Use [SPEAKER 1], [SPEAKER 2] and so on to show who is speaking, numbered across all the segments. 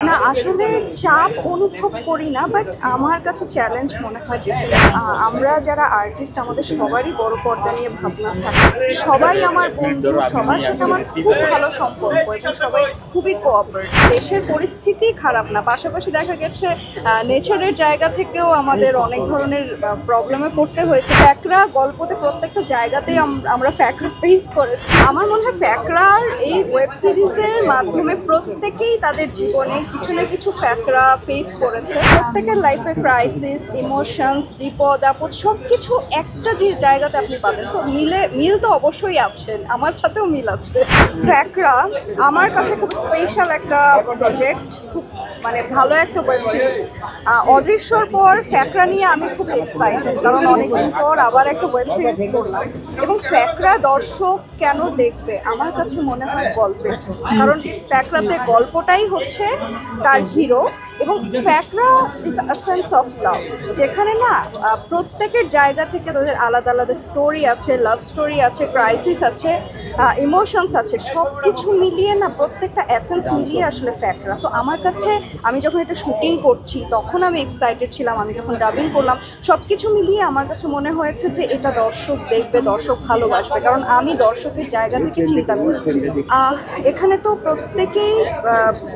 [SPEAKER 1] না আসলে চাপ অনুভব করি না, বাট আমার কাছে চ্যালেঞ্জ মনে হয় যে আমরা যারা আর্টিস্ট আমাদের সবারই বড় পর্দা নিয়ে ভাবনা থাকে। সবাই আমার বন্ধু, সবার সাথে আমার খুব ভালো সম্পর্ক এবং সবাই খুবই কোঅপারেটিভ। দেশের পরিস্থিতি খারাপ না, পাশাপাশি দেখা গেছে নেচারের জায়গা থেকেও আমাদের অনেক ধরনের প্রবলেমে পড়তে হয়েছে। ফ্যাকরা গল্পতে প্রত্যেকটা জায়গাতেই আমরা ফ্যাকরা ফেস করেছি। আমার মনে হয় ফ্যাকরার এই ওয়েব সিরিজের মাধ্যমে প্রত্যেকেই তাদের জীবনে কিছু না কিছু ফ্যাকরা ফেস করেছে। প্রত্যেকের লাইফে ক্রাইসিস, ইমোশনস, বিপদ আপদ সব কিছু একটা যে জায়গাতে আপনি পাবেন। সো মিল তো অবশ্যই আছেন, আমার সাথেও মিল আছে। ফ্যাকরা আমার কাছে খুব স্পেশাল একটা প্রজেক্ট, খুব ভালো একটা ওয়েব সিরিজ। অদৃশ্যর পর ফ্যাকরা নিয়ে আমি খুব এক্সাইটেড, কারণ অনেকদিন পর আবার একটা ওয়েব সিরিজ করলাম। এবং ফ্যাকরা দর্শক কেন দেখবে আমার কাছে মনে হয় গল্পের, কারণ ফ্যাকরাতে গল্পটাই হচ্ছে তার হিরো। এবং ফ্যাকরা is a sense of love, যেখানে না প্রত্যেকের জায়গা থেকে তাদের আলাদা আলাদা স্টোরি আছে, লাভ স্টোরি আছে, ক্রাইসিস আছে, ইমোশনস আছে, সব কিছু মিলিয়ে না প্রত্যেকটা এসেন্স মিলিয়ে আসলে ফ্যাকরা। সো আমার কাছে আমি যখন এটা শুটিং করছি তখন আমি এক্সাইটেড ছিলাম, আমি যখন ডাবিং করলাম সব কিছু মিলিয়ে আমার কাছে মনে হয়েছে যে এটা দর্শক দেখবে, দর্শক ভালোবাসবে, কারণ আমি দর্শকের জায়গা থেকে চিন্তা করেছি। এখানে তো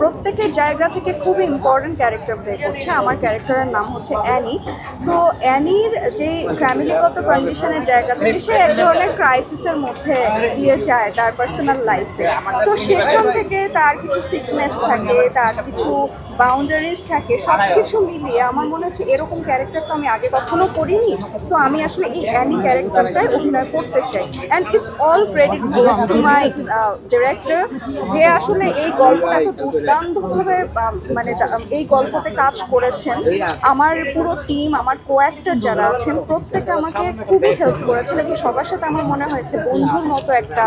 [SPEAKER 1] প্রত্যেকের জায়গা থেকে খুব ইম্পর্টেন্ট ক্যারেক্টার প্লে করছে। আমার ক্যারেক্টারের নাম হচ্ছে অ্যানি। সো অ্যানির যে ফ্যামিলিগত কন্ডিশনের জায়গা থেকে সে এক ধরনের ক্রাইসিসের মধ্যে দিয়ে যায় তার পার্সোনাল লাইফে। তো সেখান থেকে তার কিছু সিকনেস থাকে, তার কিছু বাউন্ডারিজ থাকে, সব কিছু মিলিয়ে আমার মনে হচ্ছে এরকম ক্যারেক্টার তো আমি আগে কখনো করিনি। সো আমি আসলে এই অ্যানি ক্যারেক্টারটাই অভিনয় করতে চাই। And it's all credits goes to my director, যে আসলে এই গল্পটাকে দুর্দান্তভাবে এই গল্পতে কাজ করেছেন। আমার পুরো টিম, আমার কোঅ্যাক্টর যারা আছেন প্রত্যেকে আমাকে খুবই হেল্প করেছেন এবং সবার সাথে আমার মনে হয়েছে বন্ধুর মতো একটা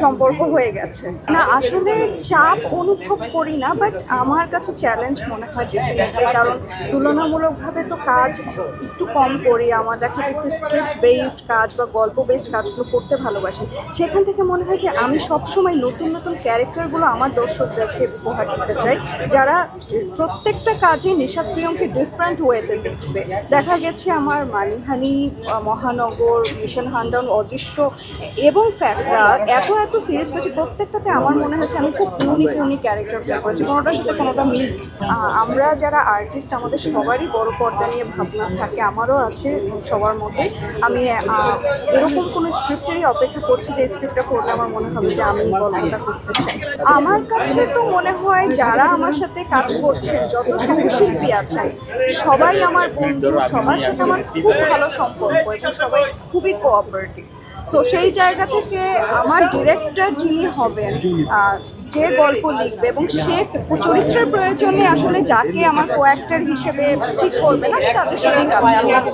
[SPEAKER 1] সম্পর্ক হয়ে গেছে। না আসলে চাপ অনুভব করি না, বাট আমার কাছে চ্যালেঞ্জ মনে হয় ডেফিনেটলি, কারণ তুলনামূলকভাবে তো কাজ একটু কম করি। আমার দেখা যায় একটু স্ক্রিপ্ট বেসড কাজ বা গল্প বেসড কাজগুলো করতে ভালোবাসি। সেখান থেকে মনে হয় যে আমি সবসময় নতুন নতুন ক্যারেক্টারগুলো আমার দর্শকদেরকে উপহার দিতে চাই, যারা প্রত্যেকটা কাজে নিশাত প্রিয়মকে ডিফারেন্ট ওয়েতে দেখবে। দেখা গেছে আমার মানিহানি, মহানগর, মিশন হান্ডাউন, অদৃশ্য এবং ফ্যাকরা এত সিরিজ করেছি, প্রত্যেকটাতে আমার মনে হচ্ছে আমি খুব ইউনিক ক্যারেক্টার প্লে করেছি, কোনোটার সাথে কোনোটা মিল। আমরা যারা আর্টিস্ট আমাদের সবারই বড় পর্দা নিয়ে ভাবনা থাকে, আমারও আছে সবার মধ্যে। আমি এরকম কোনো স্ক্রিপ্টেরই অপেক্ষা করছি যে স্ক্রিপ্টটা করলে আমার মনে হবে যে আমি এই গল্পটা করতে চাই। আমার কাছে তো মনে হয় যারা আমার সাথে কাজ করছেন, যত সহশিল্পী আছেন সবাই আমার বন্ধু, সবার সাথে আমার খুব ভালো সম্পর্ক এবং সবাই খুবই কোঅপারেটিভ। সো সেই জায়গা থেকে আমার ডিরেক্টর যিনি হবেন, যে গল্প লিখবে এবং সে চরিত্রের প্রয়োজনে আসলে যাকে আমার কোঅ্যাক্টর হিসেবে ঠিক করবেন আমি তাদের সাথেই কাজ করব।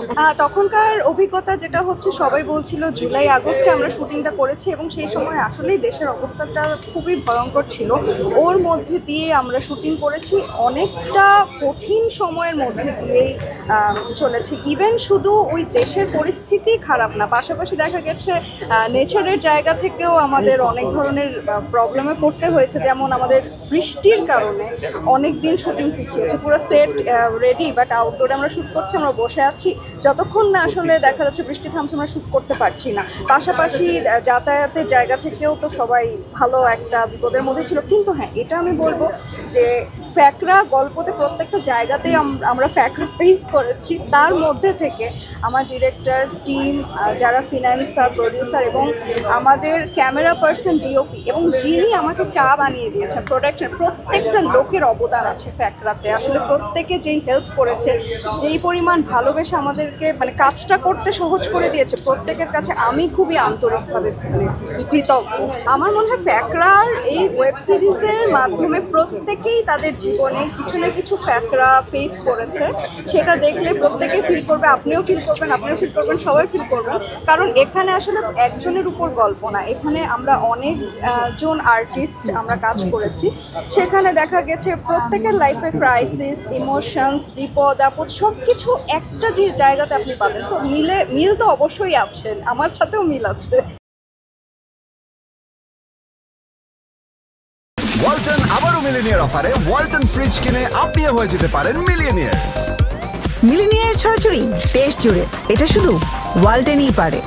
[SPEAKER 1] তখনকার অভিজ্ঞতা যেটা হচ্ছে, সবাই বলছিল জুলাই আগস্টে আমরা শুটিংটা করেছি এবং সেই সময় আসলেই দেশের অবস্থাটা খুবই ভয়ঙ্কর ছিল। ওর মধ্যে দিয়ে আমরা শুটিং করেছি, অনেকটা কঠিন সময়ের মধ্যে দিয়েই চলেছে। ইভেন শুধু ওই দেশের পরিস্থিতি খারাপ না, পাশাপাশি দেখা গেছে নেচারের জায়গা থেকেও আমাদের অনেক ধরনের প্রবলেমে পড়তে হয়েছে। যেমন আমাদের বৃষ্টির কারণে অনেক দিন শুটিং পিছিয়েছে, পুরো সেট রেডি বাট আউটডোরে আমরা শ্যুট করছি, আমরা বসে আছি, যতক্ষণ না আসলে দেখা যাচ্ছে বৃষ্টি থামছে আমরা শ্যুট করতে পারছি না। পাশাপাশি যাতায়াতের জায়গা থেকেও তো সবাই ভালো একটা বিপদের মধ্যে ছিল। কিন্তু হ্যাঁ, এটা আমি বলবো যে ফ্যাকরা গল্পতে প্রত্যেকটা জায়গাতেই আমরা ফ্যাকরা ফেস করেছি। তার মধ্যে থেকে আমার ডিরেক্টর টিম, যারা ফিনান্সার, প্রডিউসার এবং আমাদের ক্যামেরা পার্সন, ডিওপি এবং যিনি আমাকে চা বানিয়ে দিয়েছেন, প্রোডাকশন, প্রত্যেকটা লোকের অবদান আছে ফ্যাকরাতে। আসলে প্রত্যেকে যেই হেল্প করেছে, যেই পরিমাণ ভালোবেসে আমাদেরকে কাজটা করতে সহজ করে দিয়েছে, প্রত্যেকের কাছে আমি খুবই আন্তরিকভাবে কৃতজ্ঞ। আমার মনে হয় ফ্যাকরার এই ওয়েব সিরিজের মাধ্যমে প্রত্যেকেই তাদের জীবনে কিছু না কিছু ফ্যাকরা ফেস করেছে। সেটা দেখলে প্রত্যেকেই ফিল করবে, আপনিও ফিল করবেন, সবাই ফিল করবেন। কারণ এখানে আসলে একজনের উপর গল্প না, এখানে আমরা অনেকজন আর্টিস্ট আমরা কাজ করেছি। সেখানে দেখা গেছে প্রত্যেকের লাইফে ক্রাইসিস, ইমোশনস, বিপদ আপদ সব কিছু একটা যে জায়গাতে আপনি পাবেন। সো মিল তো অবশ্যই আছেন, আমার সাথেও মিল আছে।
[SPEAKER 2] ওয়ালটন আবারও মিলিনিয়ার অফারে ওয়ালটন ফ্রিজ কিনে আপনিও হয়ে যেতে পারেন মিলিয়নিয়ার।
[SPEAKER 3] মিলিনিয়ার ছড়াছড়ি দেশ জুড়ে, এটা শুধু ওয়ালটেনই পারে।